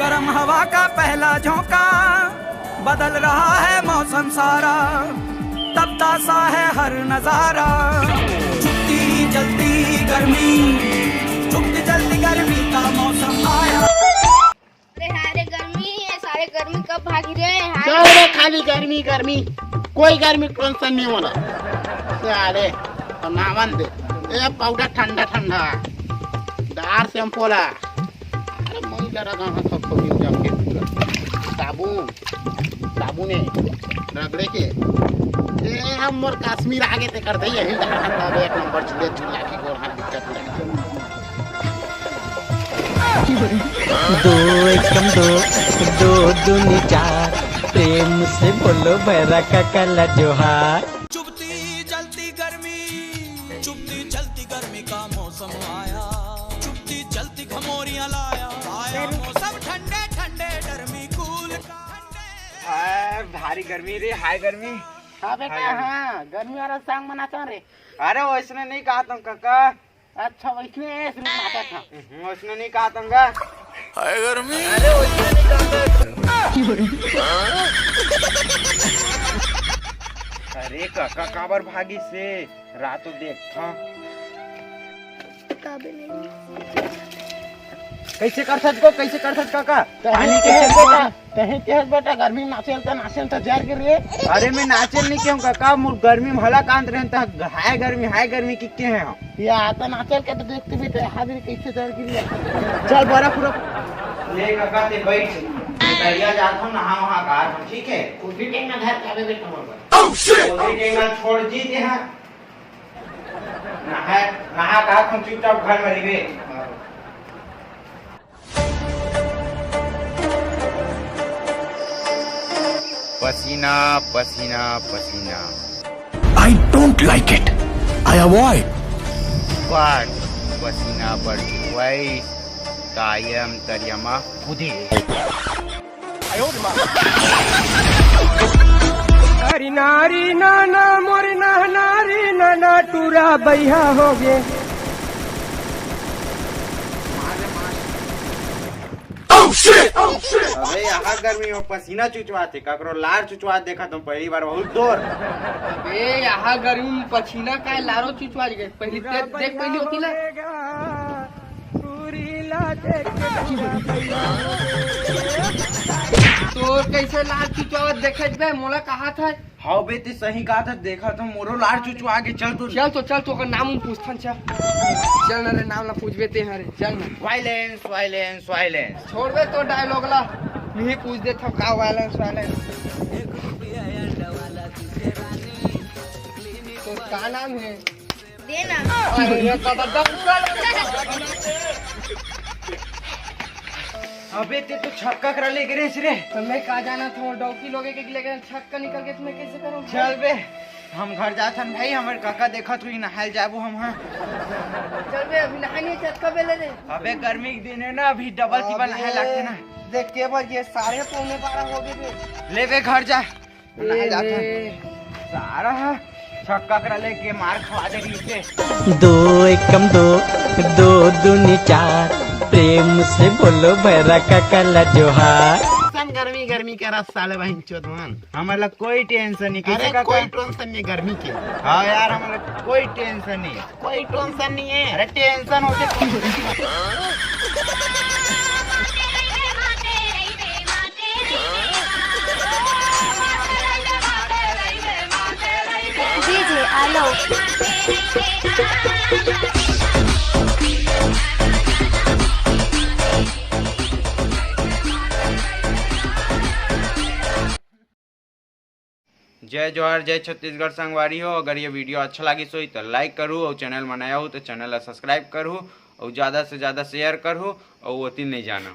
गर्म हवा का पहला झोंका, बदल रहा है मौसम सारा, तपता सा है हर नजारा। चुपती जलती गर्मी, चुपती जलती गर्मी का मौसम आया। अरे गर्मी है, सारे गर्मी कब भागी रहे हैं? चल रे, खाली गर्मी गर्मी, कोई गर्मी टेंशन नहीं होना। अरे नावन दे ए पाउडर ठंडा ठंडा दार शैम्पूला। अरे मैं डरा कहाँ सब खोली जम के साबुन साबुने रगड़े के ए हम मोर कश्मीर आगे ते कर दे यही तब एक नंबर चूल्हे चूल्हा की गोर हाथ दिक्कत दो एकम दो दो दूनी चार, प्रेम से बोलो भैरा का कला जोहार। चुपती जलती गर्मी, चुपती जलती गर्मी का मौसम आया। चुपती जलती घमोरियां लाया, आया मौसम ठंडे ठंडे गर्मी कूल ठंडे। भारी गर्मी रे, हाय गर्मी। हाँ बेटा हाँ, गर्मी वाला सांग मनाता रे। अरे वैसने नहीं कहा तुम काका। अच्छा वैसने माता था, वैसने नहीं कहा तुमका। हाय गर्मी। अरे वैसने नहीं कहा। अरे काका काबर भागी से रातों देख था कैसे कर सकते, कैसे कर सकते काका? पानी कैसे बेटा कहीं तेज बेटा गर्मी नाचेल तो जार गिर रे। अरे मैं नाचल नहीं क्यों काका, मुर गर्मी में हला कांत रहता। हाय गर्मी कितने हैं हम या आता नाचल के तो देखते भी तो हाजिर कैसे जार गिर रे। चल बर्फ ले काका ते बैठ दरिया जाता हूँ नहा वहाँ का, ठीक है? उसी टाइम में घर जावे बेटा मोर उसी टाइम छोड़ जी दे हाँ नहा का तुम चुपचाप घर में रहिए। पसीना पसीना पसीना। I don't like it. I avoid. But पसीना पर वही कायम तरियमा खुदी। हरी नारी नाना मोरी नारी नाना टूरा बैहा हो गे। अबे यहाँ गर्मी में पसीना चुचवाते ककरो लार चुचवा देखा तुम पहली बार बहुत दूर। अबे यहाँ गर्मी में पसीना का लारो चुचवा गए। पहली देख पहली होती ना तो कैसे लार चुचवा देखे बे मोला कहा था। हाँ बेटे सही कहा था, देखा तो मोरो लार चुचवा के चल चल तो नाम पूछथन चल ना रे, नाम ला पूछ बेते हैं रे चल ना। वायलेंस वायलेंस वायलेंस छोड़ बे तो डायलॉग ला नहीं पूछ दे था का वायलेंस तो का नाम है देना। अरे अबे ते तो छक्का करा ले गिरे रे। तो मैं कहा जाना था डॉकी लोगे के लेके छक्का निकल के तुम्हें कैसे करूं? चल बे हम घर जाथन भाई, हमारे काका देखा तू नहाल जाबू हम। हाँ चल बे अभी नहाने छक्का बेले रे। अबे गर्मी के दिन है ना, अभी डबल टिबल नहाए लगते ना। देख के बज ये सारे पौने 12 हो गए बे। ले बे घर जा नहाए ए जाथन रे। सारा छक्का करा लेके मार खवा दे रही से। दो एकम दो दो दूनी चार, प्रेम से बोलो भैरा का कला जोहार। गर्मी गर्मी के रस साले बहन चोदमान। हमारा कोई टेंशन नहीं। अरे कैसे कोई टेंशन नहीं गर्मी के। हाँ यार हमारा कोई टेंशन नहीं। कोई टेंशन नहीं है। अरे टेंशन होते डीजे आलो। जय जोहार जय छत्तीसगढ़ संगवारी हो। अगर ये वीडियो अच्छा लगी सो तो लाइक करूँ और चैनल में नया हो तो चैनल सब्सक्राइब करूँ और ज़्यादा से ज़्यादा शेयर करूँ और वो तीन नहीं जाना।